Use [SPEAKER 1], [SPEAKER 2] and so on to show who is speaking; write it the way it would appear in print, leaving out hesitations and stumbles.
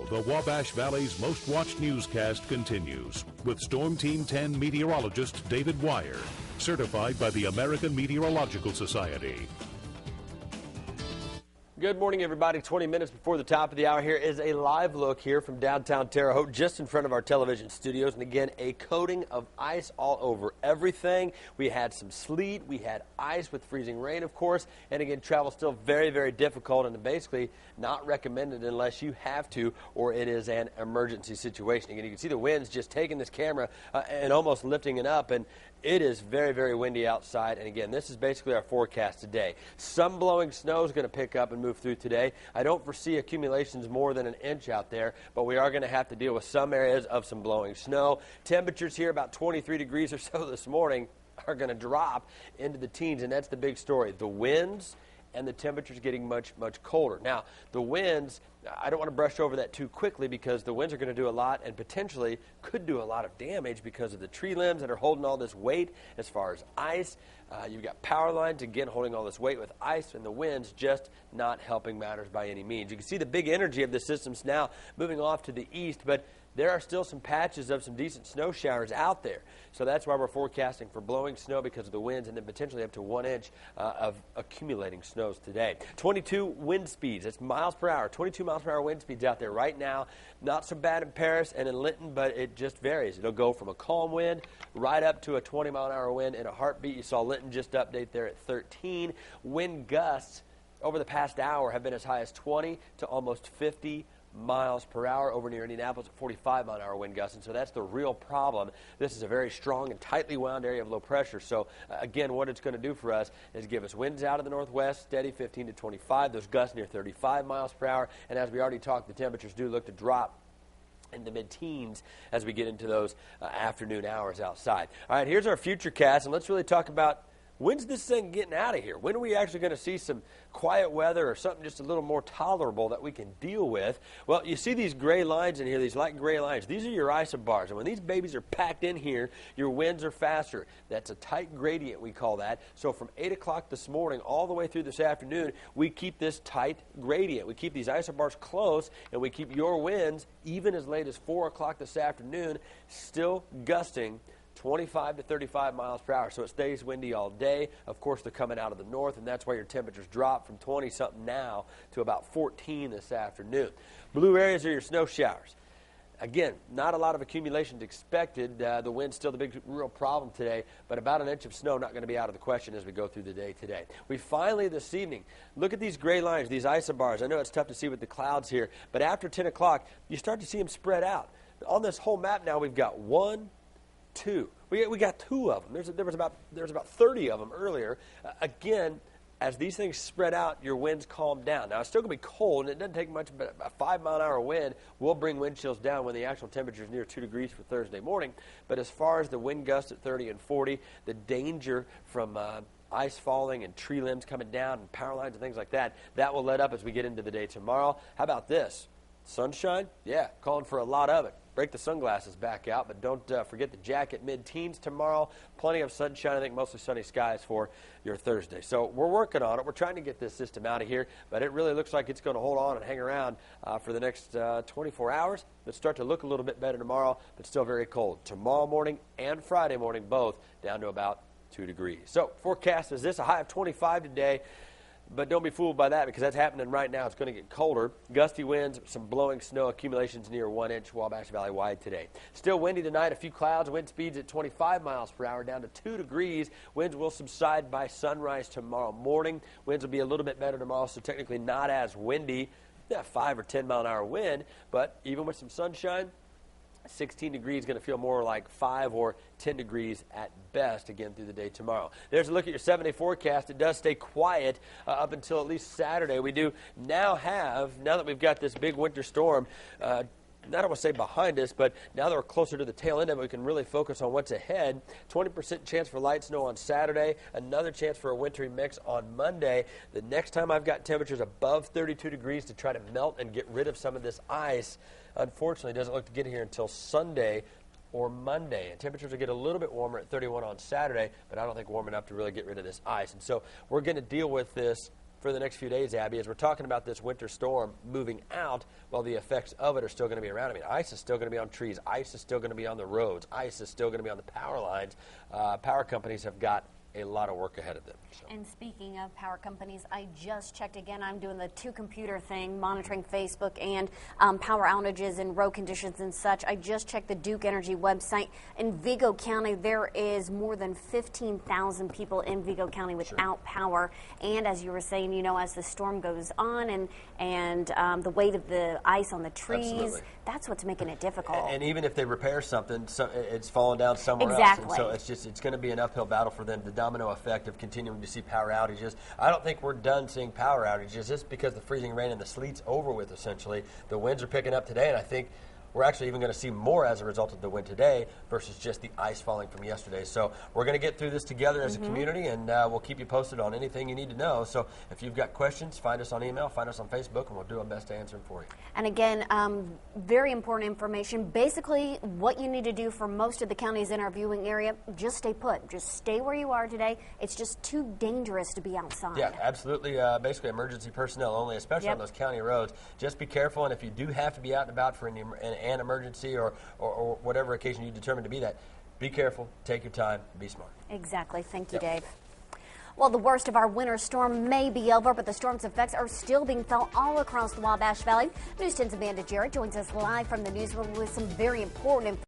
[SPEAKER 1] the Wabash Valley's most watched newscast continues with Storm Team 10 meteorologist David Wire, certified by the American Meteorological Society.
[SPEAKER 2] Good morning, everybody. 20 minutes before the top of the hour, here is a live look here from downtown Terre Haute, just in front of our television studios. And again, a coating of ice all over everything. We had some sleet. We had ice with freezing rain, of course. And again, travel still very, very difficult and basically not recommended unless you have to or it is an emergency situation. Again, you can see the winds just taking this camera and almost lifting it up. And it is very, very windy outside. And again, this is basically our forecast today. Some blowing snow is going to pick up and move through today. I don't foresee accumulations more than an inch out there, but we are going to have to deal with some areas of some blowing snow. Temperatures here about 23 degrees or so this morning are going to drop into the teens, and that's the big story. The winds and the temperatures getting much, much colder. Now, the winds, I don't want to brush over that too quickly because the winds are going to do a lot and potentially could do a lot of damage because of the tree limbs that are holding all this weight as far as ice. You've got power lines, again, holding all this weight with ice, and the winds just not helping matters by any means. You can see the big energy of the systems now moving off to the east, but there are still some patches of some decent snow showers out there. So that's why we're forecasting for blowing snow because of the winds and then potentially up to 1 inch of accumulating snows today. 22 wind speeds. That's miles per hour. 22 miles per hour wind speeds out there right now. Not so bad in Paris and in Linton, but it just varies. It'll go from a calm wind right up to a 20-mile-an-hour wind in a heartbeat. You saw Linton just update there at 13. Wind gusts over the past hour have been as high as 20 to almost 50 miles per hour over near Indianapolis at 45-mile-an-hour wind gusts, and so that's the real problem. This is a very strong and tightly wound area of low pressure, so again, what it's going to do for us is give us winds out of the northwest, steady 15 to 25, those gusts near 35 miles per hour, and as we already talked, the temperatures do look to drop in the mid-teens as we get into those afternoon hours outside. All right, here's our future cast, and let's really talk about when's this thing getting out of here? When are we actually going to see some quiet weather or something just a little more tolerable that we can deal with? Well, you see these gray lines in here, these light gray lines. These are your isobars. And when these babies are packed in here, your winds are faster. That's a tight gradient, we call that. So from 8 o'clock this morning all the way through this afternoon, we keep this tight gradient. We keep these isobars close, and we keep your winds, even as late as 4 o'clock this afternoon, still gusting 25 to 35 miles per hour. So it stays windy all day. Of course, they're coming out of the north, and that's why your temperatures drop from 20-something now to about 14 this afternoon. Blue areas are your snow showers. Again, not a lot of accumulations expected. The wind's still the big real problem today, but about an inch of snow not going to be out of the question as we go through the day today. We finally, this evening, look at these gray lines, these isobars. I know it's tough to see with the clouds here, but after 10 o'clock, you start to see them spread out. On this whole map now, we've got 1, 2. We got 2 of them. There was about 30 of them earlier. Again, as these things spread out, your winds calm down. Now, it's still going to be cold, and it doesn't take much, but a 5-mile-an-hour wind will bring wind chills down when the actual temperature is near 2 degrees for Thursday morning. But as far as the wind gusts at 30 and 40, the danger from ice falling and tree limbs coming down and power lines and things like that, that will let up as we get into the day tomorrow. How about this? Sunshine? Yeah, calling for a lot of it. Break the sunglasses back out, but don't forget the jacket. Mid-teens tomorrow. Plenty of sunshine. I think mostly sunny skies for your Thursday. So we're working on it. We're trying to get this system out of here, but it really looks like it's going to hold on and hang around for the next 24 hours. It'll start to look a little bit better tomorrow, but still very cold. Tomorrow morning and Friday morning, both down to about 2 degrees. So forecast is this, a high of 25 today. But don't be fooled by that because that's happening right now. It's going to get colder. Gusty winds, some blowing snow accumulations near 1 inch Wabash Valley wide today. Still windy tonight. A few clouds. Wind speeds at 25 miles per hour down to 2 degrees. Winds will subside by sunrise tomorrow morning. Winds will be a little bit better tomorrow, so technically not as windy. 5 or 10 mile an hour wind, but even with some sunshine, 16 degrees is going to feel more like 5 or 10 degrees at best again through the day tomorrow. There's a look at your 7-day forecast. It does stay quiet up until at least Saturday. We do now that we've got this big winter storm, I don't want to say behind us, but now that we're closer to the tail end of it, we can really focus on what's ahead. 20% chance for light snow on Saturday, another chance for a wintry mix on Monday. The next time I've got temperatures above 32 degrees to try to melt and get rid of some of this ice, unfortunately, doesn't look to get here until Sunday or Monday. And temperatures will get a little bit warmer at 31 on Saturday, but I don't think warm enough to really get rid of this ice. And so we're going to deal with this for the next few days, Abby, as we're talking about this winter storm moving out, while the effects of it are still going to be around. I mean, ice is still going to be on trees. Ice is still going to be on the roads. Ice is still going to be on the power lines. Power companies have got a lot of work ahead of them. So.
[SPEAKER 3] And speaking of power companies, I just checked again. I'm doing the two-computer thing, monitoring Facebook and power outages and road conditions and such. I just checked the Duke Energy website. In Vigo County, there is more than 15,000 people in Vigo County without power. And as you were saying, you know, as the storm goes on and the weight of the ice on the trees, that's what's making it difficult.
[SPEAKER 2] And even if they repair something, it's falling down somewhere else.
[SPEAKER 3] Exactly.
[SPEAKER 2] And so it's going to be an uphill battle for them. The domino effect of continuing to see power outages. I don't think we're done seeing power outages just because the freezing rain and the sleet's over with, essentially. The winds are picking up today, and I think we're actually even going to see more as a result of the wind today versus just the ice falling from yesterday. So we're going to get through this together as a community, and we'll keep you posted on anything you need to know. So if you've got questions, find us on email, find us on Facebook, and we'll do our best to answer them for you.
[SPEAKER 3] And again, very important information. Basically, what you need to do for most of the counties in our viewing area, just stay put. Just stay where you are today. It's just too dangerous to be outside.
[SPEAKER 2] Yeah, absolutely. Basically, emergency personnel only, especially on those county roads. Just be careful, and if you do have to be out and about for an emergency or whatever occasion you determine to be that, be careful, take your time, be smart.
[SPEAKER 3] Exactly. Thank you, Dave. Well, the worst of our winter storm may be over, but the storm's effects are still being felt all across the Wabash Valley. News 10's Amanda Jarrett joins us live from the newsroom with some very important information.